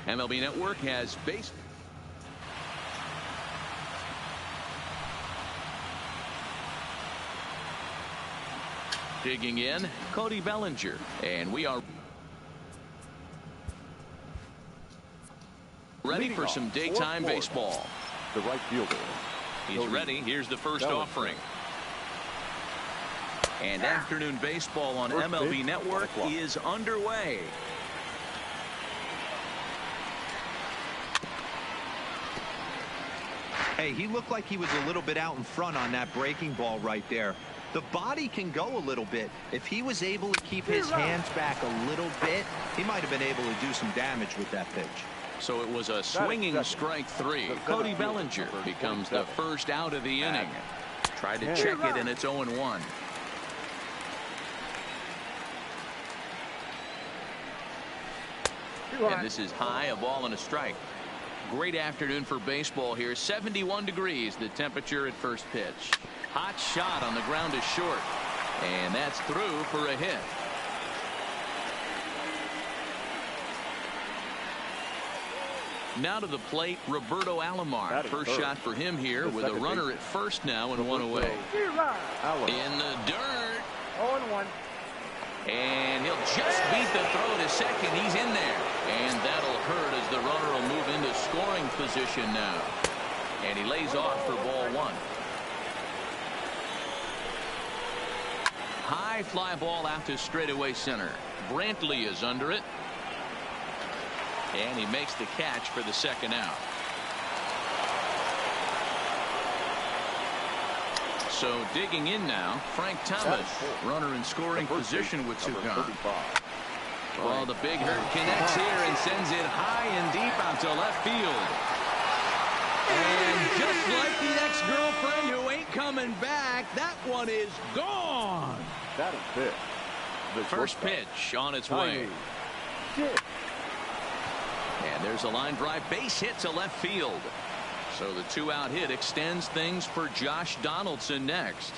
MLB Network has base. Digging in, Cody Bellinger, and we are ready for some daytime baseball. The right fielder. He's ready. Here's the first offering. And afternoon baseball on MLB Network is underway. Hey, he looked like he was a little bit out in front on that breaking ball right there. The body can go a little bit. If he was able to keep his hands back a little bit, he might have been able to do some damage with that pitch. So it was a swinging strike three. Cody Bellinger becomes the first out of the inning. Tried to check it, and it's 0-1. And this is high, a ball and a strike. Great afternoon for baseball here. 71 degrees, the temperature at first pitch. Hot shot on the ground is short. And that's through for a hit. Now to the plate, Roberto Alomar. First shot for him here with a runner at first now and one away. In the dirt. 0-1. And he'll just beat the throw to second. He's in there. And that'll hurt as the runner will move into scoring position now. And he lays off for ball one. High fly ball out to straightaway center. Brantley is under it. And he makes the catch for the second out. So digging in now, Frank Thomas, runner in scoring position with two gone. Well, the big hurt connects here and sends it high and deep out to left field. And just like the ex-girlfriend who ain't coming back, that one is gone. That is it. The first pitch on its way. And there's a line drive base hit to left field. So the two-out hit extends things for Josh Donaldson next.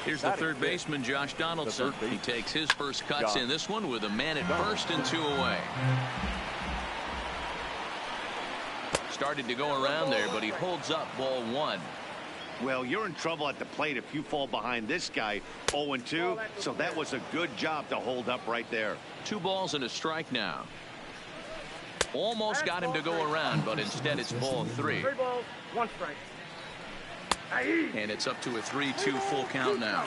Here's the third baseman, Josh Donaldson. He takes his first cuts in this one with a man at first and two away. Started to go around there, but he holds up ball one. Well, you're in trouble at the plate if you fall behind this guy 0-2. So that was a good job to hold up right there. 2 balls and a strike now. Almost got him to go around, but instead it's ball 3. 3 balls, 1 strike. And it's up to a 3-2 full count now.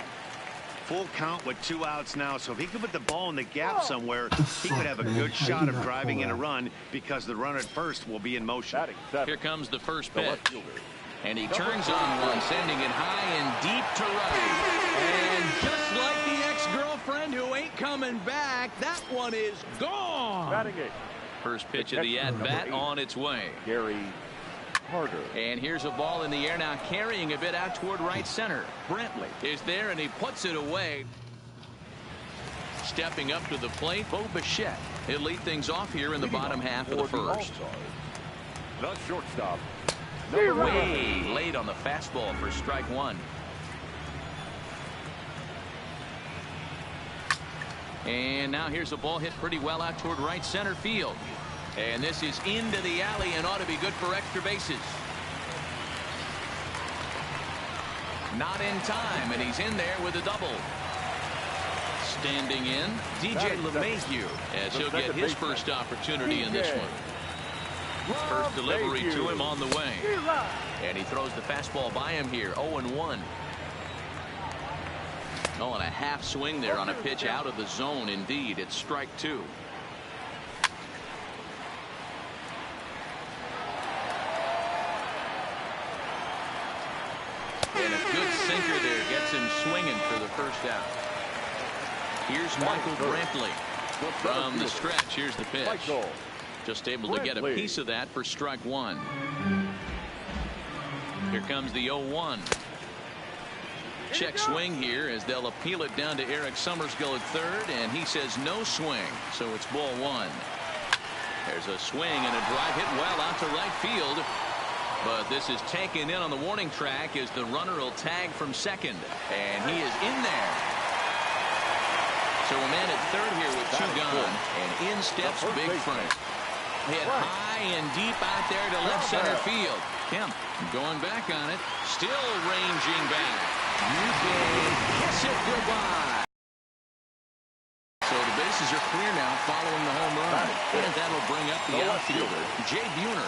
Full count with 2 outs now. So if he could put the ball in the gap somewhere, he could have a good shot of driving in a run because the runner at first will be in motion. Here comes the first pitch. And he turns on one, sending it high and deep to right. And just like the ex-girlfriend who ain't coming back, that one is gone. First pitch of the at-bat on its way. Gary Carter. And here's a ball in the air now, carrying a bit out toward right center. Brantley is there, and he puts it away. Stepping up to the plate, Bo Bichette. He'll lead things off here in the bottom half of the first. The shortstop. Way late on the fastball for strike one. And now here's a ball hit pretty well out toward right center field. And this is into the alley and ought to be good for extra bases. Not in time, and he's in there with a double. Standing in, DJ LeMahieu, as he'll get his first opportunity in this one. First delivery to him on the way. And he throws the fastball by him here, 0-1. Oh, and a half swing there on a pitch out of the zone. Indeed, it's strike 2. And a good sinker there gets him swinging for the first out. Here's Michael Brantley from the stretch. Here's the pitch. Just able to get a piece of that for strike 1. Here comes the 0-1. Check swing here as they'll appeal it down to Eric Summersgill at third, and he says no swing, so it's ball 1. There's a swing and a drive hit well out to right field, but this is taken in on the warning track as the runner will tag from second, and he is in there. So a man at third here with 2 gone, and in steps Big Frank. hit high and deep out there to left center field. Kemp going back on it, still ranging back. You can kiss it goodbye. So the bases are clear now following the home run. And that'll bring up the outfielder, Jay Buhner.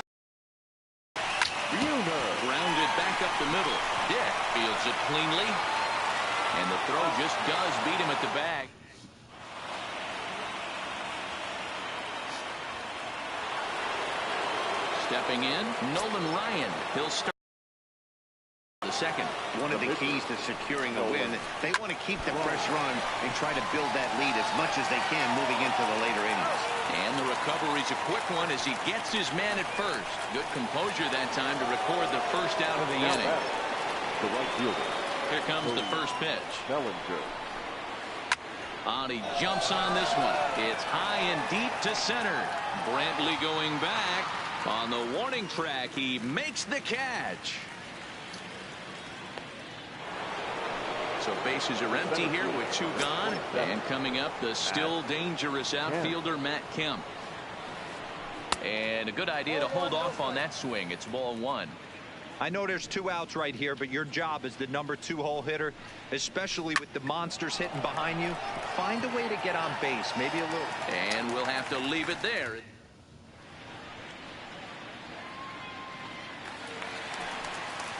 Grounded back up the middle. Dick fields it cleanly. And the throw just does beat him at the bag. Stepping in, Nolan Ryan. He'll start the second. One of the keys to securing a win, they want to keep the pressure on and try to build that lead as much as they can moving into the later innings. And the recovery's a quick one as he gets his man at first. Good composure that time to record the first out of the inning. The right fielder. Here comes the first pitch. Bellinger. And he jumps on this one. It's high and deep to center. Brantley going back. On the warning track, he makes the catch. So bases are empty here with 2 gone. And coming up, the still dangerous outfielder, Matt Kemp. And a good idea to hold off on that swing. It's ball 1. I know there's 2 outs right here, but your job as the number 2 hole hitter, especially with the monsters hitting behind you, find a way to get on base, maybe a little. And we'll have to leave it there.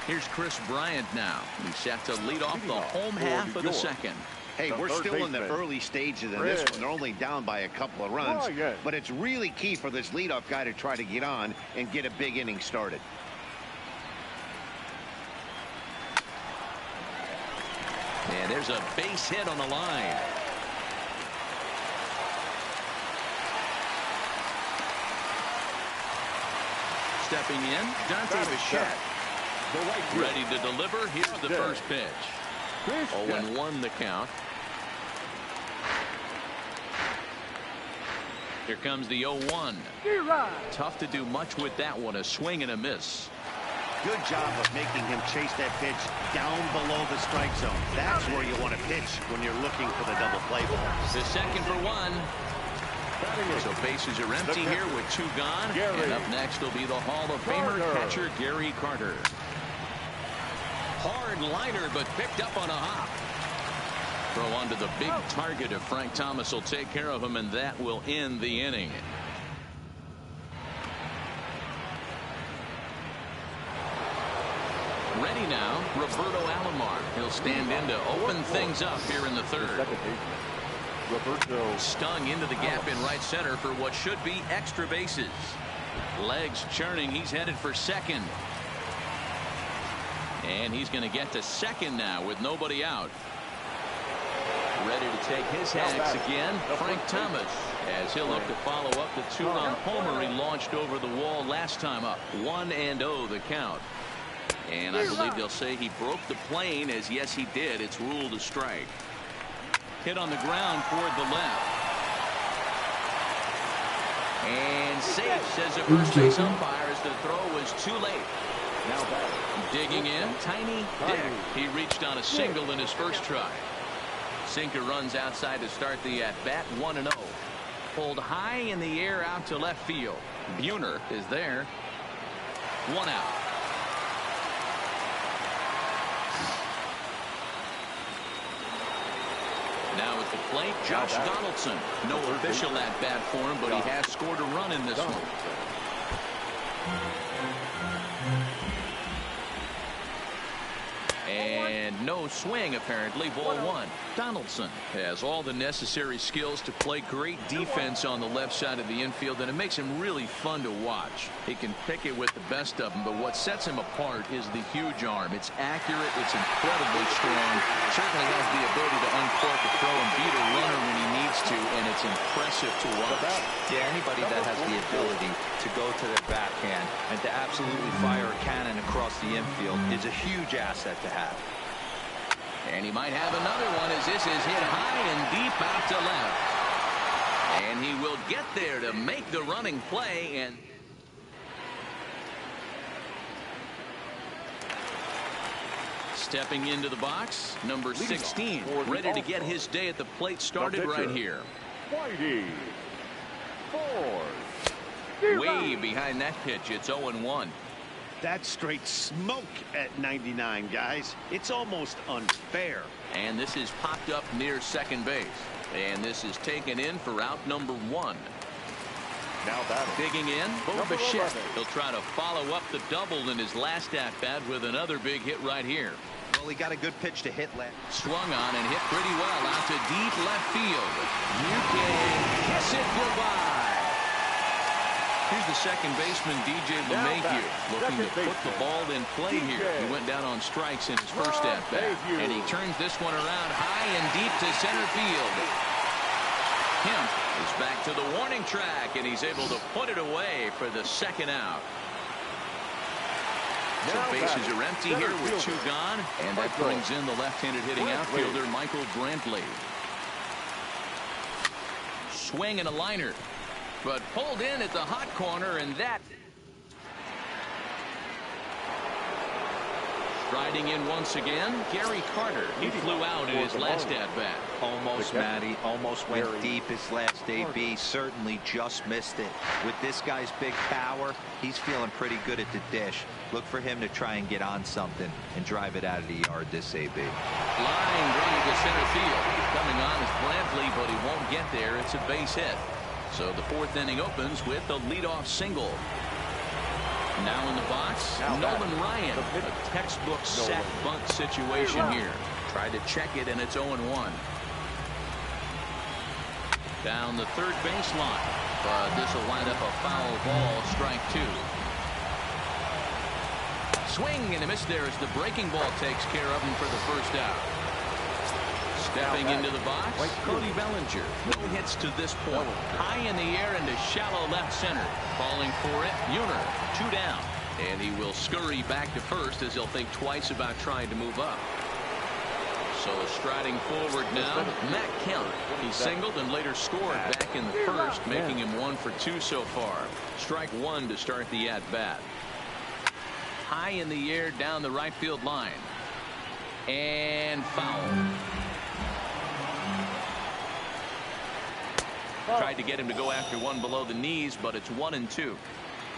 Here's Chris Bryant now. He's set to lead off the home half of the second. Hey, we're still in the early stages in this one. They're only down by a couple of runs. But it's really key for this leadoff guy to try to get on and get a big inning started. And there's a base hit on the line. Stepping in, Dante Bichette. Ready to deliver. Here's the first pitch. 0-1 the count. Here comes the 0-1. Tough to do much with that one. A swing and a miss. Good job of making him chase that pitch down below the strike zone. That's where you want to pitch when you're looking for the double play ball. The second for 1. So bases are empty here with 2 gone. And up next will be the Hall of Famer catcher Gary Carter. Hard liner, but picked up on a hop. Throw onto the big target if Frank Thomas will take care of him, and that will end the inning. Ready now, Roberto Alomar. He'll stand in to open things up here in the third. Stung into the gap in right center for what should be extra bases. Legs churning. He's headed for second. And he's going to get to second now with nobody out. Ready to take his hacks again, Frank Thomas, as he'll look to follow up the 2-run homer he launched over the wall last time up. 1-0 the count. And I believe they'll say he broke the plane, as yes he did. It's ruled a strike. Hit on the ground toward the left. And safe, says the first base umpire, as the throw was too late. Now back. Digging in, Tiny Dick. He reached on a single in his first try. Sinker runs outside to start the at-bat. 1-0. Pulled high in the air out to left field. Buhner is there. 1 out. Now at the plate, Josh Donaldson. No official at-bat for him, but he has scored a run in this one. And no swing, apparently. Ball 1. Donaldson has all the necessary skills to play great defense on the left side of the infield, and it makes him really fun to watch. He can pick it with the best of them, but what sets him apart is the huge arm. It's accurate. It's incredibly strong. Certainly has the ability to uncork a throw and beat a runner when he needs to, and it's impressive to watch. Yeah, anybody that has the ability to go to their backhand and to absolutely fire a cannon across the infield is a huge asset to have. And he might have another one as this is hit high and deep out to left. And he will get there to make the running play. And stepping into the box, number 16, ready to get his day at the plate started right here. Whitey. 4. Way behind that pitch. It's 0-1. That's straight smoke at 99, guys. It's almost unfair. And this is popped up near second base. And this is taken in for out number 1. Now batting. Digging in, Number Bichette. 11. He'll try to follow up the double in his last at-bat with another big hit right here. Well, he got a good pitch to hit last. Swung on and hit pretty well out to deep left field. You can kiss it goodbye. Here's the second baseman, DJ LeMahieu, looking to put the ball in play here. He went down on strikes in his first at-bat, and he turns this one around high and deep to center field. Kemp is back to the warning track, and he's able to put it away for the second out. So bases are empty here with 2 gone, and that brings in the left-handed hitting outfielder Michael Brantley. Swing and a liner, but pulled in at the hot corner, and that. Striding in once again, Gary Carter. He flew out in his last at-bat. Almost, Matty. Almost went deep his last AB. Certainly just missed it. With this guy's big power, he's feeling pretty good at the dish. Look for him to try and get on something and drive it out of the yard this AB. Line drive to center field. Coming on is Brantley, but he won't get there. It's a base hit. So the 4th inning opens with a leadoff single. Now in the box, Nolan Ryan. A textbook sack bunt situation here. Tried to check it, and it's 0-1. Down the third baseline, but this will wind up a foul ball, strike 2. Swing and a miss there as the breaking ball takes care of him for the first out. Stepping into the box, Cody Bellinger. No hits to this point. High in the air into shallow left center. Calling for it, Buhner, 2 down. And he will scurry back to first as he'll think twice about trying to move up. So striding forward now, Matt Kemp. He singled and later scored back in the first, making him 1 for 2 so far. Strike 1 to start the at-bat. High in the air down the right field line. And foul. Tried to get him to go after one below the knees, but it's 1-2.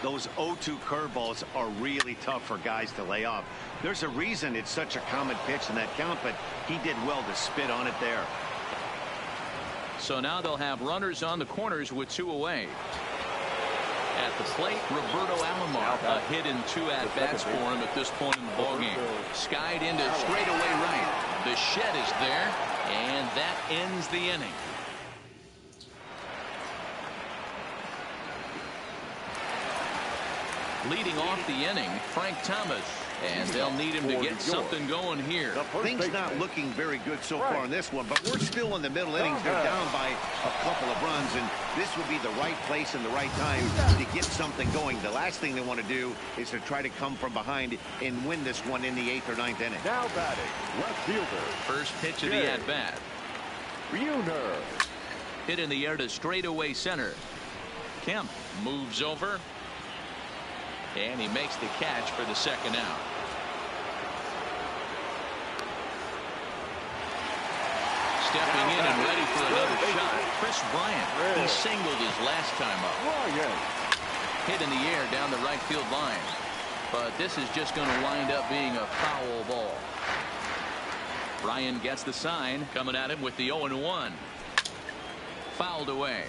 Those 0-2 curveballs are really tough for guys to lay off. There's a reason it's such a common pitch in that count, but he did well to spit on it there. So now they'll have runners on the corners with 2 away. At the plate, Roberto Alomar. A hit in 2 at-bats for him at this point in the ballgame. Skied into straightaway right. The shed is there, and that ends the inning. Leading off the inning, Frank Thomas. And they'll need him to get something going here. Things not looking very good so far in this one, but we're still in the middle innings. They're down by a couple of runs, and this would be the right place and the right time to get something going. The last thing they want to do is to try to come from behind and win this one in the 8th or 9th inning. Now batting, left fielder. First pitch of the at-bat. Buhner. Hit in the air to straightaway center. Kemp moves over. And he makes the catch for the second out. Stepping in and ready for another shot, Chris Bryant. He singled his last time up. Hit in the air down the right field line. But this is just going to wind up being a foul ball. Bryant gets the sign, coming at him with the 0-1. Fouled away.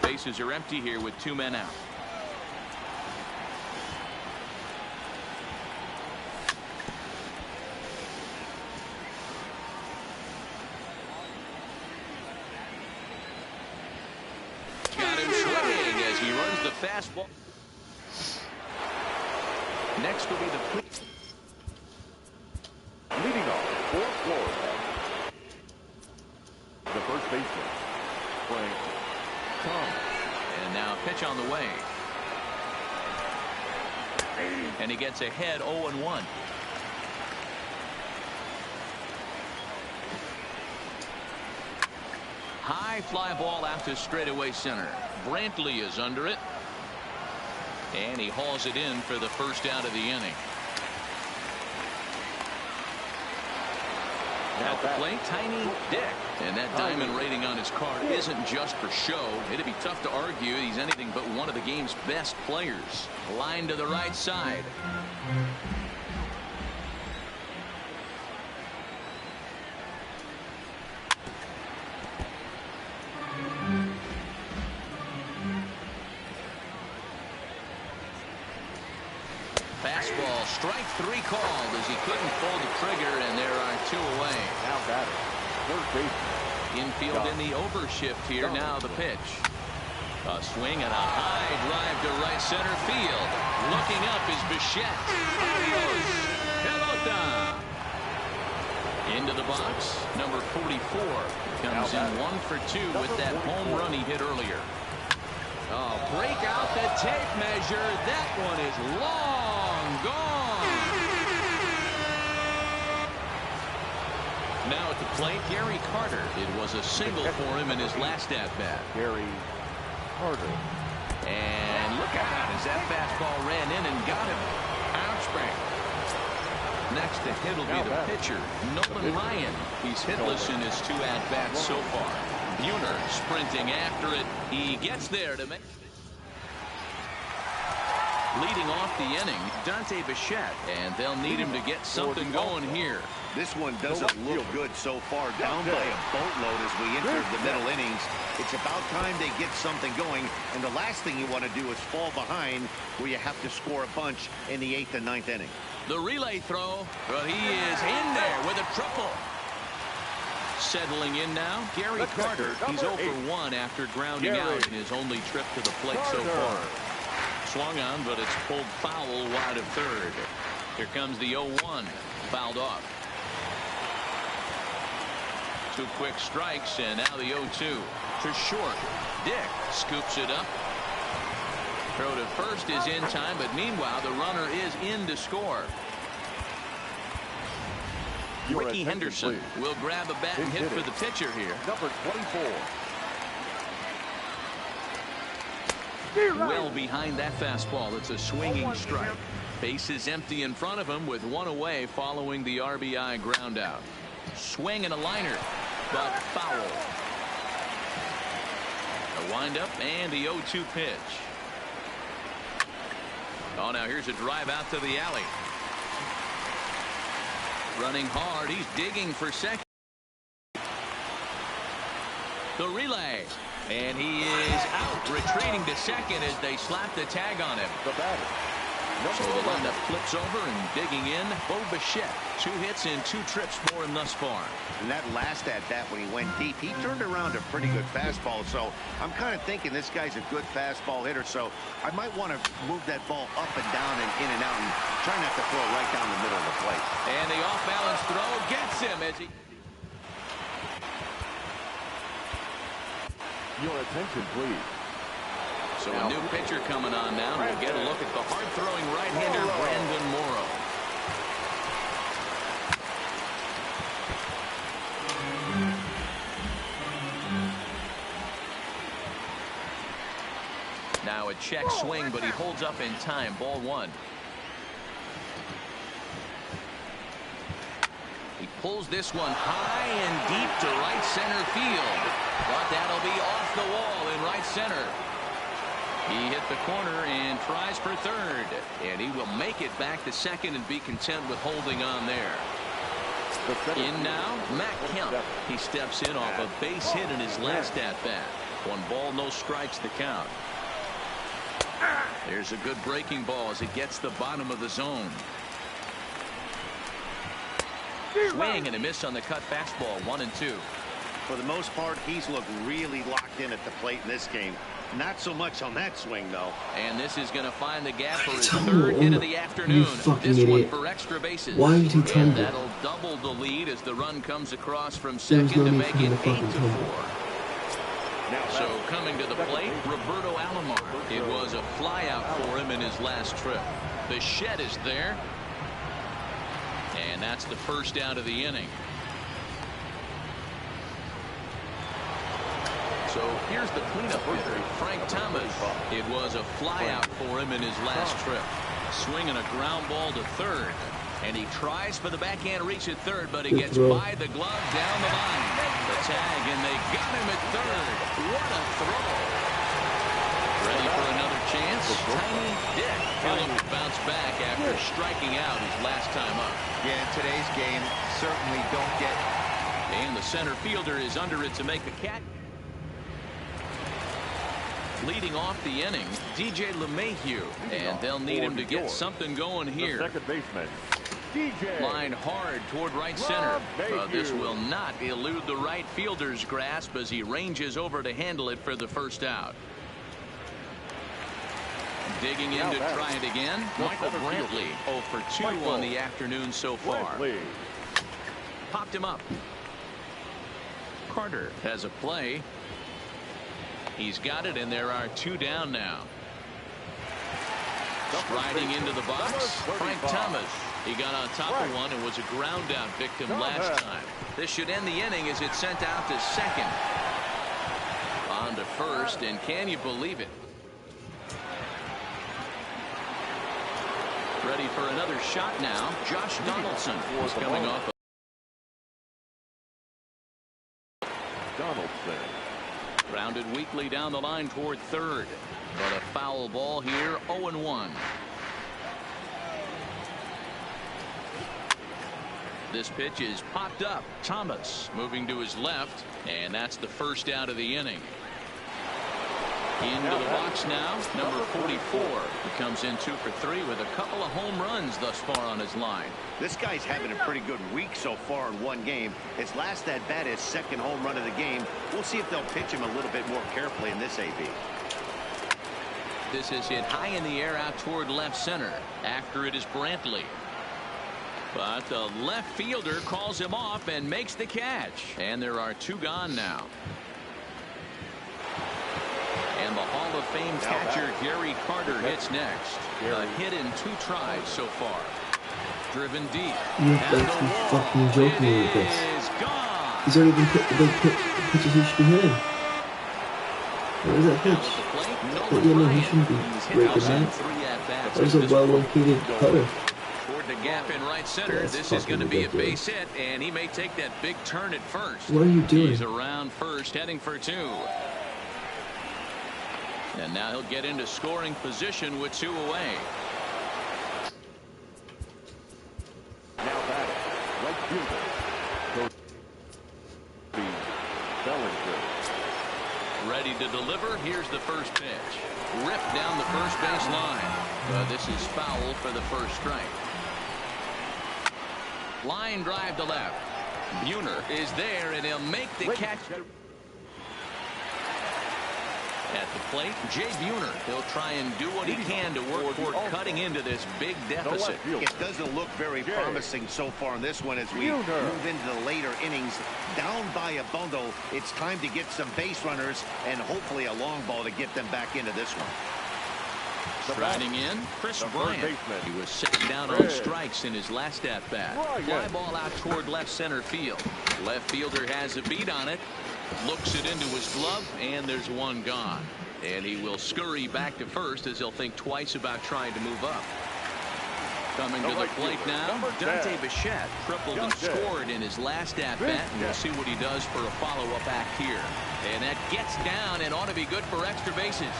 Bases are empty here with 2 men out. Got him swinging as he runs the fastball. Next will be the Leading off for Florida, the first baseman, Frank Thomas. And now pitch on the way. And he gets ahead 0-1. High fly ball out to straightaway center. Brantley is under it. And he hauls it in for the first out of the inning. At the plate, Tiny Dick. And that diamond rating on his card isn't just for show. It'd be tough to argue he's anything but one of the game's best players. Line to the right side. Fastball, strike 3 called as he couldn't pull the trigger, and there are 2 away. Now batter, third baseman. Infield in the overshift here. Now the pitch. A swing and a high drive to right center field. Looking up is Bichette. Adios, pelota. Into the box, number 44 comes in 1 for 2 with that home run he hit earlier. Oh, break out the tape measure. That one is long gone. Now at the plate, Gary Carter. It was a single for him in his last at-bat. Gary Carter. And look out as that fastball ran in and got him. Ouch, bang. Next to hit will be the pitcher, Nolan Ryan. He's hitless in his 2 at-bats so far. Buhner sprinting after it. He gets there to make. Leading off the inning, Dante Bichette, and they'll need him to get something going here. This one doesn't look good so far. Down by a boatload as we enter the middle innings. It's about time they get something going, and the last thing you want to do is fall behind where you have to score a bunch in the 8th and 9th inning. The relay throw, but he is in there with a triple. Settling in now, Gary Carter. He's 0 for 1 after grounding out in his only trip to the plate so far. Swung on, but it's pulled foul wide of third. Here comes the 0-1. Fouled off. 2 quick strikes, and now the 0-2. To short. Dick scoops it up. Throw to first is in time, but meanwhile the runner is in to score. Ricky Henderson will grab a bat and hit for the pitcher here. Number 24. Well behind that fastball. It's a swinging strike. Base is empty in front of him with 1 away following the RBI ground out. Swing and a liner, but foul. A windup and the 0-2 pitch. Oh, now here's a drive out to the alley. Running hard. He's digging for second. The relay. And he is out, retreating to second as they slap the tag on him. The batter. So the lineup flips over and digging in. Bo Bichette. 2 hits and 2 trips for him thus far. And that last at-bat when he went deep, he turned around a pretty good fastball. So I'm kind of thinking this guy's a good fastball hitter. So I might want to move that ball up and down and in and out and try not to throw right down the middle of the plate. And the off-balance throw gets him as he... Your attention, please. So a new pitcher coming on now. We'll get a look at the hard-throwing right-hander Brandon Morrow. Now a check swing, but he holds up in time. Ball 1. He pulls this one high and deep to right center field. But that'll be off the wall in right center. He hit the corner and tries for third. And he will make it back to second and be content with holding on there. In now, Matt Kemp. He steps in off a base hit in his last at-bat. 1 ball, no strikes to count. There's a good breaking ball as it gets the bottom of the zone. Swing and a miss on the cut fastball. 1-2. For the most part, he's looked really locked in at the plate in this game. Not so much on that swing, though. And this is going to find the gap for his 3rd hit of the afternoon. This one for extra bases. Why would he tumble? And that'll double the lead as the run comes across from second to make it 8-4. So coming to the plate, Roberto Alomar. It was a flyout for him in his last trip. Bichette is there. And that's the first out of the inning. So here's the cleanup hitter, Frank Thomas. It was a flyout for him in his last trip. Swinging a ground ball to third. And he tries for the backhand reach at third, but he gets by the glove down the line. The tag, and they got him at third. What a throw. Ready for another chance. Tiny Dick. He'll look to bounce back after striking out his last time up. Yeah, in today's game, certainly don't get. And the center fielder is under it to make the catch. Leading off the inning, DJ LeMahieu, and they'll need him to get something going here. Second baseman. Line hard toward right center. This will not elude the right fielder's grasp as he ranges over to handle it for the first out. Digging in to try it again. Michael Brantley 0 for 2 on the afternoon so far. Popped him up. Carter has a play. He's got it, and there are 2 down now. Striding into the box, Frank Thomas. He got on top of one and was a ground out victim last time. This should end the inning as it's sent out to second. On to first, and can you believe it? Ready for another shot now. Josh Donaldson is coming off. Donaldson. Grounded weakly down the line toward third. But a foul ball here, 0-1. This pitch is popped up. Thomas moving to his left, and that's the first out of the inning. Into the box now, number 44. He comes in 2 for 3 with a couple of home runs thus far on his line. This guy's having a pretty good week so far in one game. His last at bat, his second home run of the game. We'll see if they'll pitch him a little bit more carefully in this AB. This is hit high in the air out toward left center. After it is Brantley. But the left fielder calls him off and makes the catch. And there are 2 gone now. And the Hall of Fame catcher Gary Carter hits next. A hit in 2 tries so far. Driven deep. You have to be fucking joking with this. Gone. He's already been pitches he should be hitting. What is that pitch? But yeah, no, he shouldn't be breaking that. That was a well-located cutter. Toward the gap in right center. That's this is going to be a ridiculous. base hit, and he may take that big turn at first. What are you doing? He's around first, heading for 2. And now he'll get into scoring position with 2 away. Now batting, right fielder. Bellinger. Ready to deliver. Here's the first pitch. Ripped down the first base line. This is foul for the first strike. Line drive to left. Buhner is there, and he'll make the catch. At the plate, Jay Buhner. He'll try and do what he can to work toward cutting into this big deficit. It doesn't look very promising so far in this one as we move into the later innings. Down by a bundle, it's time to get some base runners and hopefully a long ball to get them back into this one. Striding in, Chris Bryant. He was sitting down on strikes in his last at-bat. Fly ball out toward left center field. Left fielder has a beat on it. Looks it into his glove, and there's 1 gone. And he will scurry back to first as he'll think twice about trying to move up. Coming to the plate now, Dante Bichette tripled and scored in his last at-bat. We'll see what he does for a follow-up act here. And that gets down and ought to be good for extra bases.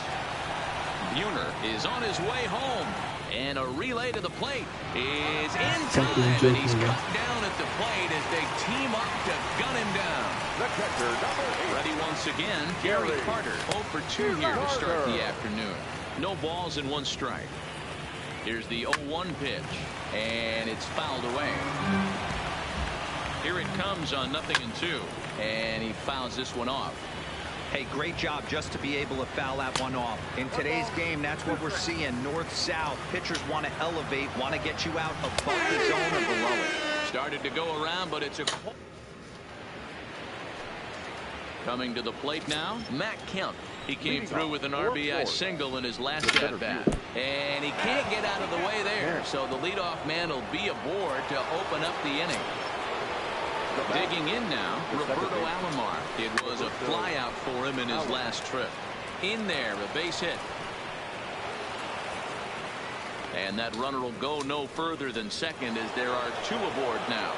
Buhner is on his way home. And a relay to the plate is in time, and he's cut down at the plate as they team up to gun him down. The catcher, number 8. Ready once again, Gary Carter 0 for 2 here to start the afternoon. No balls and 1 strike. Here's the 0-1 pitch, and it's fouled away. Here it comes on 0-2, and he fouls this one off. Hey, great job just to be able to foul that one off. In today's game, that's what we're seeing. North-south. Pitchers want to elevate, want to get you out above the zone or below it. Started to go around, but it's a... Coming to the plate now, Matt Kemp. He came through with an RBI single in his last at-bat. And he can't get out of the way there, so the leadoff man will be aboard to open up the inning. Digging in now, Roberto Alomar. It was a flyout for him in his last trip. In there, a base hit. And that runner will go no further than second as there are 2 aboard now.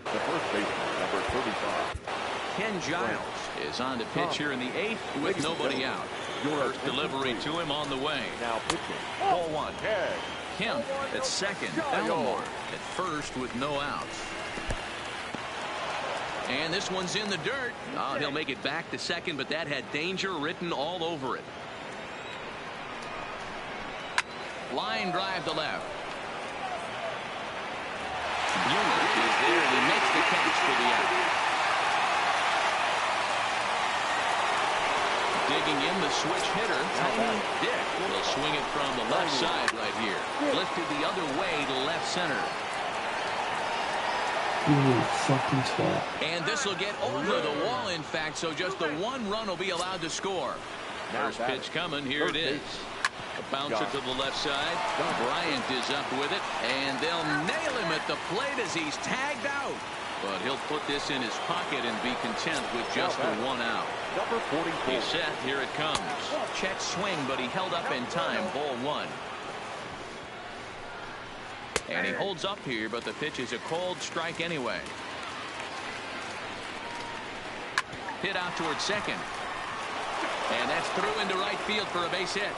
The first baseman, number 35. Ken Giles is on to pitch here in the 8th with nobody out. First delivery to him on the way. Now pitching. Ball 1. Kemp at second. Elmore at first with no outs. And this one's in the dirt. Oh, he'll make it back to second, but that had danger written all over it. Line drive to left. Buehler is there, and he makes the catch for the out. Digging in the switch hitter, Tiny Dick will swing it from the left side right here. Lifted the other way to left center. You fucking twat. And this will get over the wall, in fact, so just the 1 run will be allowed to score. First pitch coming. Here it is. A bouncer to the left side. Bryant is up with it, and they'll nail him at the plate as he's tagged out. But he'll put this in his pocket and be content with just the 1 out. Number 44. He's set. Here it comes. Check swing, but he held up in time. Ball 1. And he holds up here, but the pitch is a cold strike anyway. Hit out towards second. And that's through into right field for a base hit.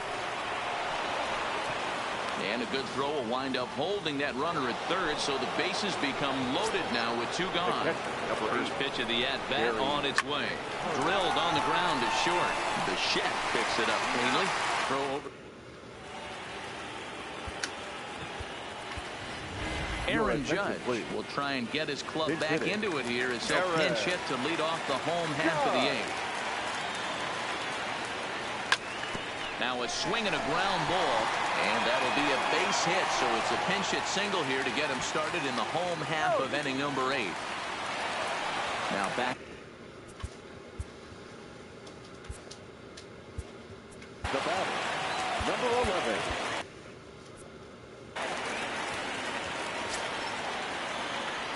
And a good throw will wind up holding that runner at third, so the bases become loaded now with 2 gone. First pitch of the at-bat on its way. Drilled on the ground to short. The Bichette picks it up cleanly. Throw over. Aaron Judge will try and get his club back into it here as he'll pinch hit to lead off the home half of the 8th. Now a swing and a ground ball, and that'll be a base hit, so it's a pinch hit single here to get him started in the home half of inning number 8. Now back. The batter, number 11.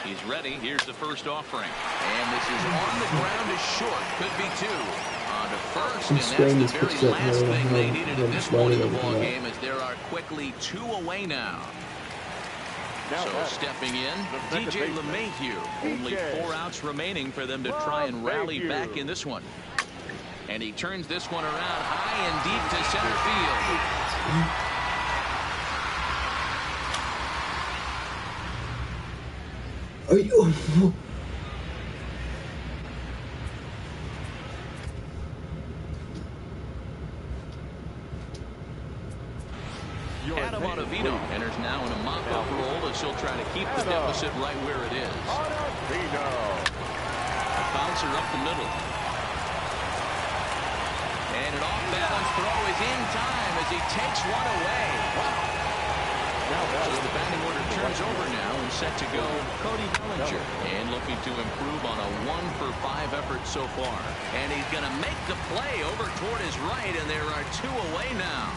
He's ready. Here's the first offering. And this is on the ground to short. Could be 2. On to first, and that's the very last thing they needed at this point in the ball game, as there are quickly 2 away now. So stepping in, DJ LeMahieu. Only 4 outs remaining for them to try and rally back in this one. And he turns this one around high and deep to center field. Are you? Adam Ottavino enters now in a mop-up role as he'll try to keep the deficit right where it is. A bouncer up the middle. And an off-balance throw is in time as he takes one away. Wow. So the batting order turns over now and set to go Cody Bellinger. And looking to improve on a 1-for-5 effort so far. And he's going to make the play over toward his right, and there are 2 away now.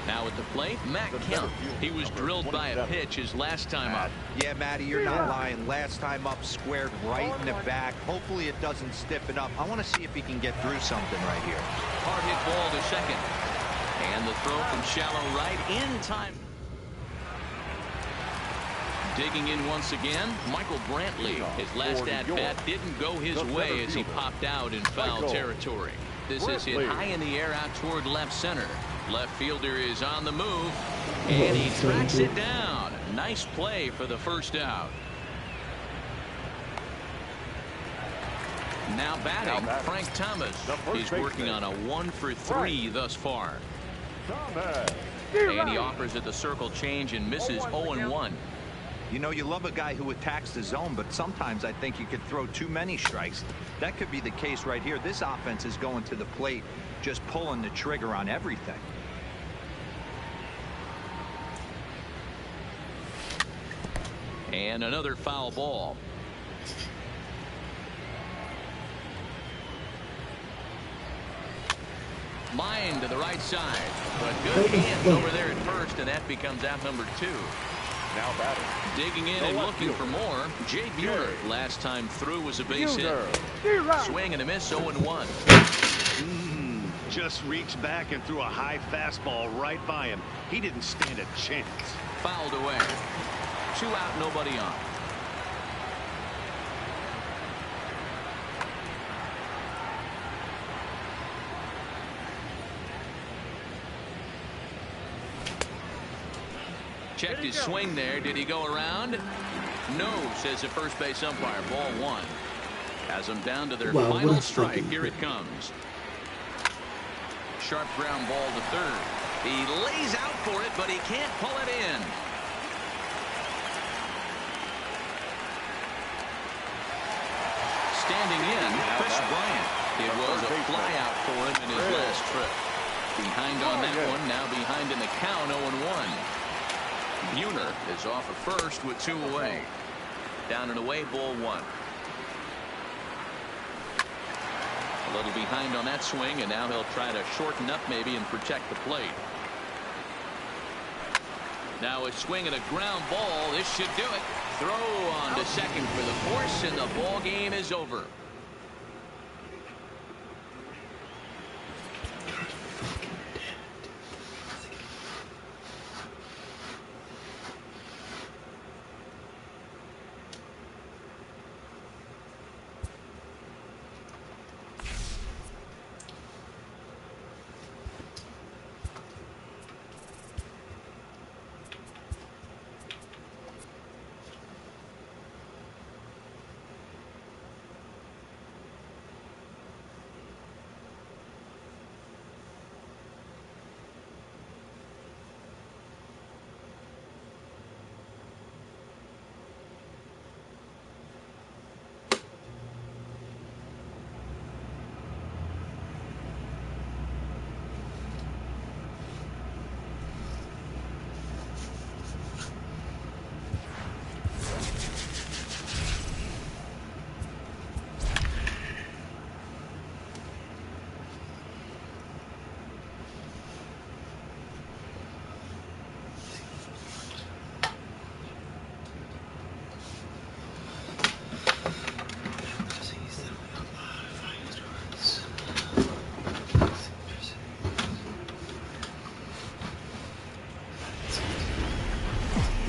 Now at the plate, Matt Kemp. He was drilled by a pitch his last time up. Yeah, Matty, you're not lying. Last time up, squared right in the back. Hopefully it doesn't stiffen up. I want to see if he can get through something right here. Hard hit ball to second. And the throw from shallow right in time. Digging in once again, Michael Brantley. His last at-bat didn't go his way as he popped out in foul territory. This is hit high in the air out toward left center. Left fielder is on the move, and he tracks it down. Nice play for the first out. Now batting, Frank Thomas. He's working on a 1-for-3 thus far. And he offers at the circle change and misses 0-1. You know, you love a guy who attacks the zone, but sometimes I think you could throw too many strikes. That could be the case right here. This offense is going to the plate, just pulling the trigger on everything. And another foul ball. Line to the right side, but good hands over there at first, and that becomes out number 2. Now batting. Digging in and looking for more. Jay Buehler last time through was a base hit. Swing and a miss, 0-1. just reached back and threw a high fastball right by him. He didn't stand a chance. Fouled away. 2 out, nobody on. Checked his swing there. Did he go around? No, says the first base umpire. Ball 1. Has them down to their final strike. Here it comes. Sharp ground ball to third. He lays out for it, but he can't pull it in. Standing in, Chris Bryant. It was a flyout for him in his last trip. Behind on that one, now behind in the count, 0-1. Buhner is off at first with 2 away. Down and away, ball 1. A little behind on that swing, and now he'll try to shorten up maybe and protect the plate. Now a swing and a ground ball. This should do it. Throw on to second for the force, and the ball game is over.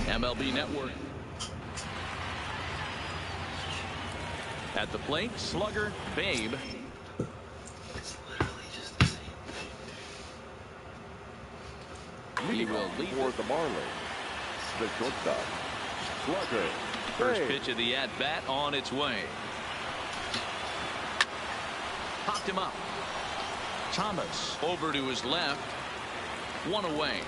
MLB Network. At the plate, slugger Babe. He will lead for the Marlins. The shortstop, slugger. First pitch of the at-bat on its way. Popped him up. Thomas over to his left. 1 away.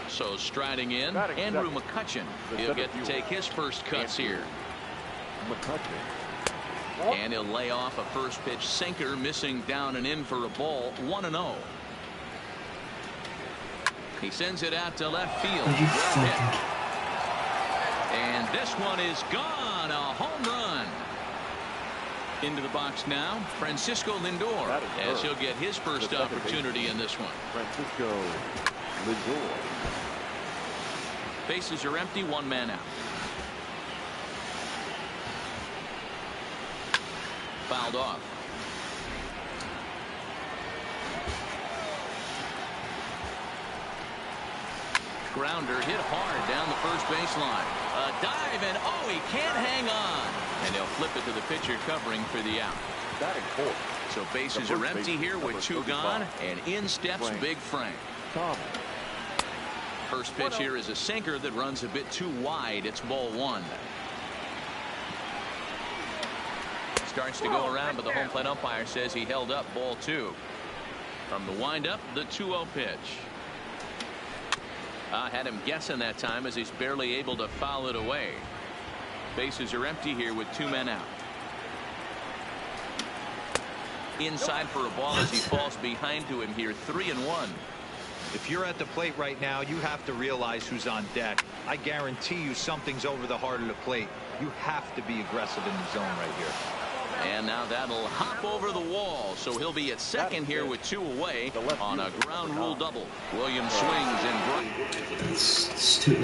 So striding in, Andrew McCutchen. He'll get to take his first cuts here. McCutchen. And he'll lay off a first pitch sinker, missing down and in for a ball. 1-0. He sends it out to left field. Well hit. And this one is gone. A home run. Into the box now, Francisco Lindor, as he'll get his first opportunity in this one. Francisco Lindor. Bases are empty, 1 man out. Fouled off. Grounder hit hard down the first baseline. A dive, and oh, he can't hang on. And they'll flip it to the pitcher covering for the out. Batting fourth. So bases are empty here with 2 gone, and in steps Big Frank. Thomas. First pitch here is a sinker that runs a bit too wide. It's ball 1. Starts to go around, but the home plate umpire says he held up ball 2. From the windup, the 2-0 pitch. Had him guessing that time, as he's barely able to foul it away. Bases are empty here with 2 men out. Inside for a ball as he falls behind to him here. 3-1. If you're at the plate right now, you have to realize who's on deck. I guarantee you something's over the heart of the plate. You have to be aggressive in the zone right here. And now that'll hop over the wall, so he'll be at second here with 2 away on a ground rule double. Williams swings and It's too